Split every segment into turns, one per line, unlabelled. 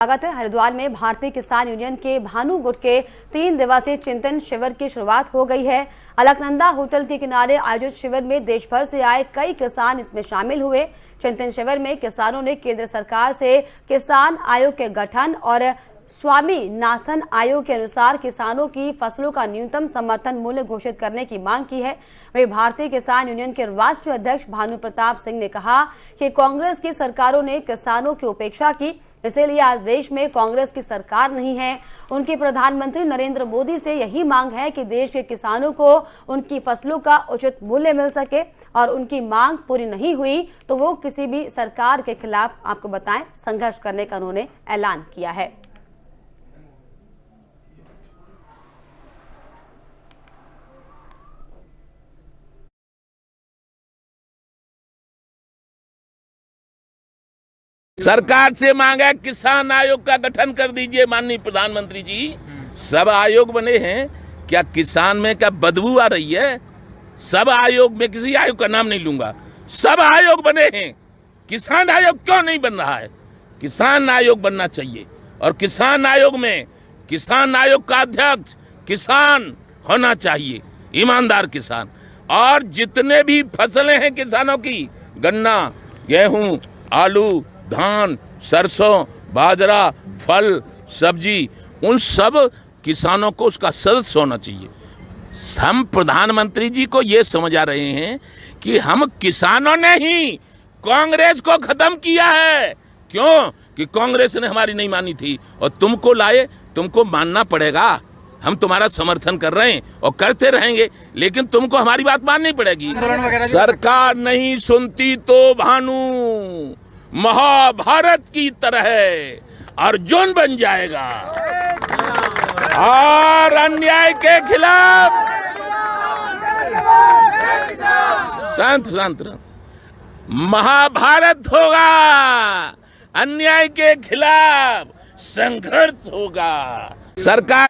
स्वागत है। हरिद्वार में भारतीय किसान यूनियन के भानु गुट के 3 दिवसीय चिंतन शिविर की शुरुआत हो गई है। अलकनंदा होटल के किनारे आयोजित शिविर में देश भर से आए कई किसान इसमें शामिल हुए। चिंतन शिविर में किसानों ने केंद्र सरकार से किसान आयोग के गठन और स्वामीनाथन आयोग के अनुसार किसानों की फसलों का न्यूनतम समर्थन मूल्य घोषित करने की मांग की है। वहीं भारतीय किसान यूनियन के राष्ट्रीय अध्यक्ष भानु प्रताप सिंह ने कहा कि कांग्रेस की सरकारों ने किसानों की उपेक्षा की, इसीलिए आज देश में कांग्रेस की सरकार नहीं है। उनकी प्रधानमंत्री नरेंद्र मोदी से यही मांग है कि देश के किसानों को उनकी फसलों का उचित मूल्य मिल सके और उनकी मांग पूरी नहीं हुई तो वो किसी भी सरकार के खिलाफ आपको बताएं संघर्ष करने का उन्होंने ऐलान किया है।
सरकार से मांग है किसान आयोग का गठन कर दीजिए माननीय प्रधानमंत्री जी। सब आयोग बने हैं, क्या किसान में क्या बदबू आ रही है? सब आयोग में किसी आयोग का नाम नहीं लूंगा, सब आयोग बने हैं, किसान आयोग क्यों नहीं बन रहा है? किसान आयोग बनना चाहिए और किसान आयोग में किसान आयोग का अध्यक्ष किसान होना चाहिए, ईमानदार किसान। और जितने भी फसलें हैं किसानों की, गन्ना, गेहूं, आलू, धान, सरसों, बाजरा, फल, सब्जी, उन सब किसानों को उसका सदस्य होना चाहिए। हम प्रधानमंत्री जी को ये समझा रहे हैं कि हम किसानों ने ही कांग्रेस को खत्म किया है। क्यों? कि कांग्रेस ने हमारी नहीं मानी थी और तुमको लाए, तुमको मानना पड़ेगा। हम तुम्हारा समर्थन कर रहे हैं और करते रहेंगे, लेकिन तुमको हमारी बात माननी पड़ेगी। सरकार नहीं सुनती तो भानु महाभारत की तरह अर्जुन बन जाएगा और अन्याय के खिलाफ शांत महाभारत होगा, अन्याय के खिलाफ संघर्ष होगा। सरकार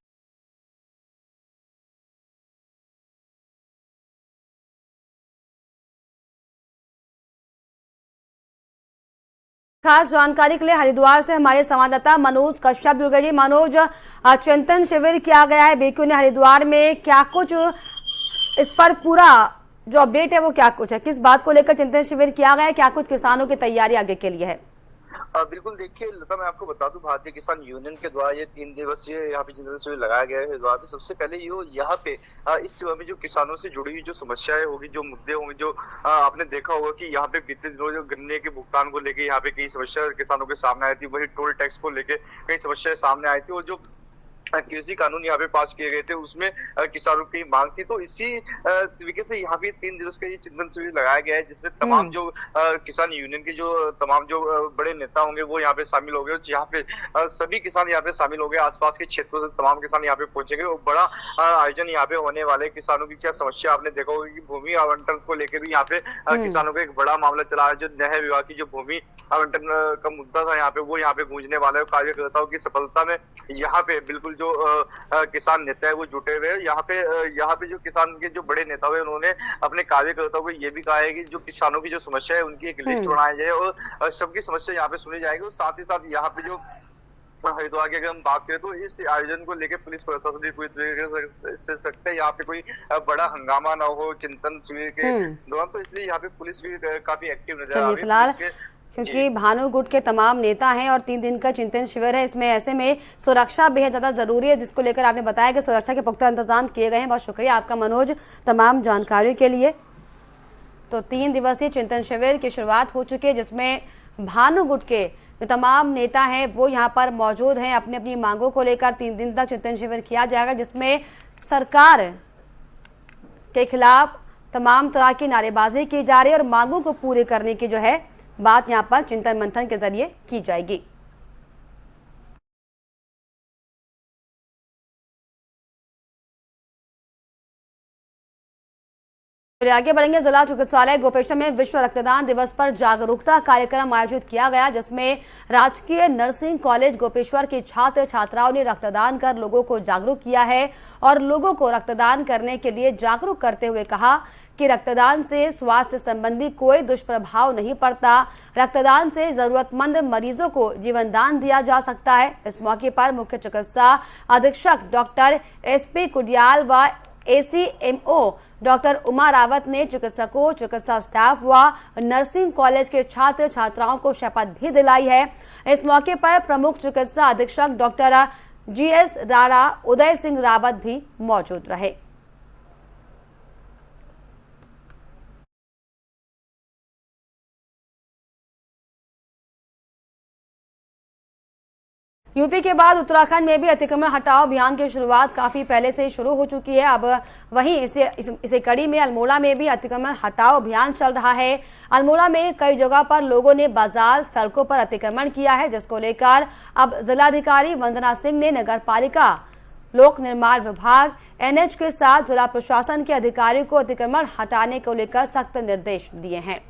खास जानकारी के लिए हरिद्वार से हमारे संवाददाता मनोज कश्यप जुड़ गए। जी मनोज, चिंतन शिविर किया गया है बीक्यू ने हरिद्वार में, क्या कुछ इस पर पूरा जो अपडेट है वो क्या कुछ है, किस बात को लेकर चिंतन शिविर किया गया है, क्या कुछ किसानों की तैयारी आगे के लिए है?
बिल्कुल, देखिए लता, मैं आपको बता दूं, भारतीय किसान यूनियन के द्वारा ये 3 दिवसीय यहाँ पे चिंतन शिविर लगाया गया है हरिद्वार में। सबसे पहले यहाँ पे इस शिविर में जो किसानों से जुड़ी हुई जो समस्याएं होगी, जो मुद्दे होंगे, जो आपने देखा होगा कि यहाँ पे बीते दिनों जो गन्ने के भुगतान को लेके यहाँ पे कई समस्या किसानों के सामने आई थी, वही टोल टैक्स को लेके कई समस्याएं सामने आई थी और जो कृषि कानून यहाँ पे पास किए गए थे उसमें किसानों की मांग थी। तो इसी तरीके से यहाँ पे 3 दिवस का ये चिंतन शिविर लगाया गया है, जिसमें तमाम जो किसान यूनियन के जो तमाम जो बड़े नेता होंगे वो यहाँ पे शामिल हो गए। यहाँ पे सभी किसान यहाँ पे शामिल हो गए, आसपास के क्षेत्रों से तमाम किसान यहाँ पे पहुंचेंगे और बड़ा आयोजन यहाँ पे होने वाले। किसानों की क्या समस्या आपने देखा होगा कि भूमि आवंटन को लेकर भी यहाँ पे किसानों का एक बड़ा मामला चला है। जो नहर विभाग की जो भूमि आवंटन का मुद्दा था यहाँ पे, वो यहाँ पे गूंजने वाला है। कार्यकर्ताओं की सफलता में यहाँ पे बिल्कुल जो किसान नेता है वो जुटे हुए हैं। यहाँ पे जो किसान के जो बड़े नेता हुए, उन्होंने अपने कार्यकर्ताओं को ये भी कहा है कि जो किसानों की जो समस्या है उनकी एक लिस्ट बनाई जाए और सबकी समस्या यहाँ पे सुनी जाएगी। और साथ ही साथ यहाँ पे जो हरिद्वार की अगर हम बात करें तो इस आयोजन को लेकर पुलिस प्रशासन भी पूरी तरीके से सकते हैं यहाँ पे कोई बड़ा हंगामा ना हो चिंतन शिविर के दौरान, तो इसलिए यहाँ पे पुलिस भी काफी एक्टिव नजर आ रही है।
क्योंकि भानु गुट के तमाम नेता हैं और 3 दिन का चिंतन शिविर है, इसमें ऐसे में सुरक्षा बेहद ज्यादा जरूरी है, जिसको लेकर आपने बताया कि सुरक्षा के पुख्ता इंतजाम किए गए हैं। बहुत शुक्रिया आपका मनोज तमाम जानकारी के लिए। तो 3 दिवसीय चिंतन शिविर की शुरुआत हो चुकी है, जिसमें भानु गुट के जो तमाम नेता हैं वो यहाँ पर मौजूद हैं। अपनी अपनी मांगों को लेकर 3 दिन तक चिंतन शिविर किया जाएगा, जिसमें सरकार के खिलाफ तमाम तरह की नारेबाजी की जा रही है और मांगों को पूरे करने की जो है बात यहाँ पर चिंतन मंथन के जरिए की जाएगी। आगे बढ़ेंगे। जिला चिकित्सालय गोपेश्वर में विश्व रक्तदान दिवस पर जागरूकता कार्यक्रम आयोजित किया गया, जिसमें राजकीय नर्सिंग कॉलेज गोपेश्वर के छात्र छात्राओं ने रक्तदान कर लोगों को जागरूक किया है और लोगों को रक्तदान करने के लिए जागरूक करते हुए कहा कि रक्तदान से स्वास्थ्य संबंधी कोई दुष्प्रभाव नहीं पड़ता। रक्तदान से जरूरतमंद मरीजों को जीवन दान दिया जा सकता है। इस मौके पर मुख्य चिकित्सा अधीक्षक डॉक्टर SP कुडियाल व ACMO डॉक्टर उमा रावत ने चिकित्सकों, चिकित्सा स्टाफ व नर्सिंग कॉलेज के छात्र छात्राओं को शपथ भी दिलाई है। इस मौके पर प्रमुख चिकित्सा अधीक्षक डॉक्टर GS राणा, उदय सिंह रावत भी मौजूद रहे। यूपी के बाद उत्तराखंड में भी अतिक्रमण हटाओ अभियान की शुरुआत काफी पहले से शुरू हो चुकी है। अब वहीं इसे कड़ी में अल्मोड़ा में भी अतिक्रमण हटाओ अभियान चल रहा है। अल्मोड़ा में कई जगह पर लोगों ने बाजार, सड़कों पर अतिक्रमण किया है, जिसको लेकर अब जिलाधिकारी वंदना सिंह ने नगरपालिका, लोक निर्माण विभाग, NH के साथ जिला प्रशासन के अधिकारियों को अतिक्रमण हटाने को लेकर सख्त निर्देश दिए हैं।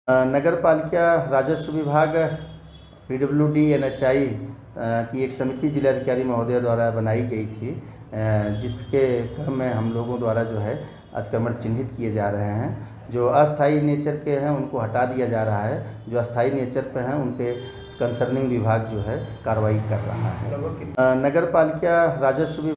नगर पालिका राजस्व विभाग, PWD, NHI की एक समिति जिलाधिकारी महोदय द्वारा बनाई गई थी, जिसके क्रम में हम लोगों द्वारा जो है अतिक्रमण चिन्हित किए जा रहे हैं। जो अस्थायी नेचर के हैं उनको हटा दिया जा रहा है, जो अस्थायी नेचर पे हैं उन पे कंसर्निंग विभाग जो है कार्रवाई कर रहा है। नगर पालिका राजस्व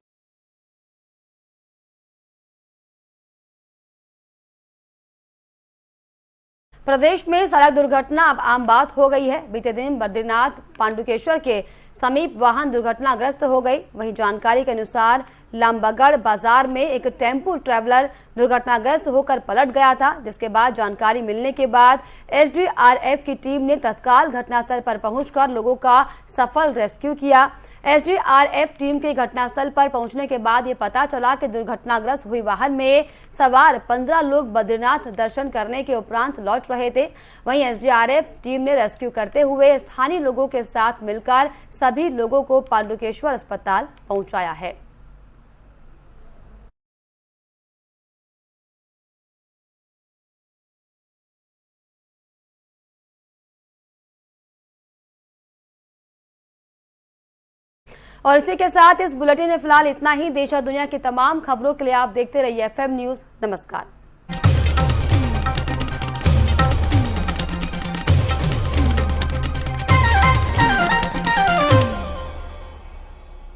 प्रदेश में सड़क दुर्घटना अब आम बात हो गई है। बीते दिन बद्रीनाथ पांडुकेश्वर के समीप वाहन दुर्घटनाग्रस्त हो गई। वहीं जानकारी के अनुसार लंबगढ़ बाजार में एक टेम्पो ट्रैवलर दुर्घटनाग्रस्त होकर पलट गया था, जिसके बाद जानकारी मिलने के बाद SDRF की टीम ने तत्काल घटनास्थल पर पहुंचकर लोगों का सफल रेस्क्यू किया। SDRF टीम के घटनास्थल पर पहुंचने के बाद ये पता चला कि दुर्घटनाग्रस्त हुई वाहन में सवार 15 लोग बद्रीनाथ दर्शन करने के उपरांत लौट रहे थे। वहीं SDRF टीम ने रेस्क्यू करते हुए स्थानीय लोगों के साथ मिलकर सभी लोगों को पांडुकेश्वर अस्पताल पहुंचाया है। और इसी के साथ इस बुलेटिन में फिलहाल इतना ही। देश और दुनिया की तमाम खबरों के लिए आप देखते रहिए FM न्यूज़। नमस्कार।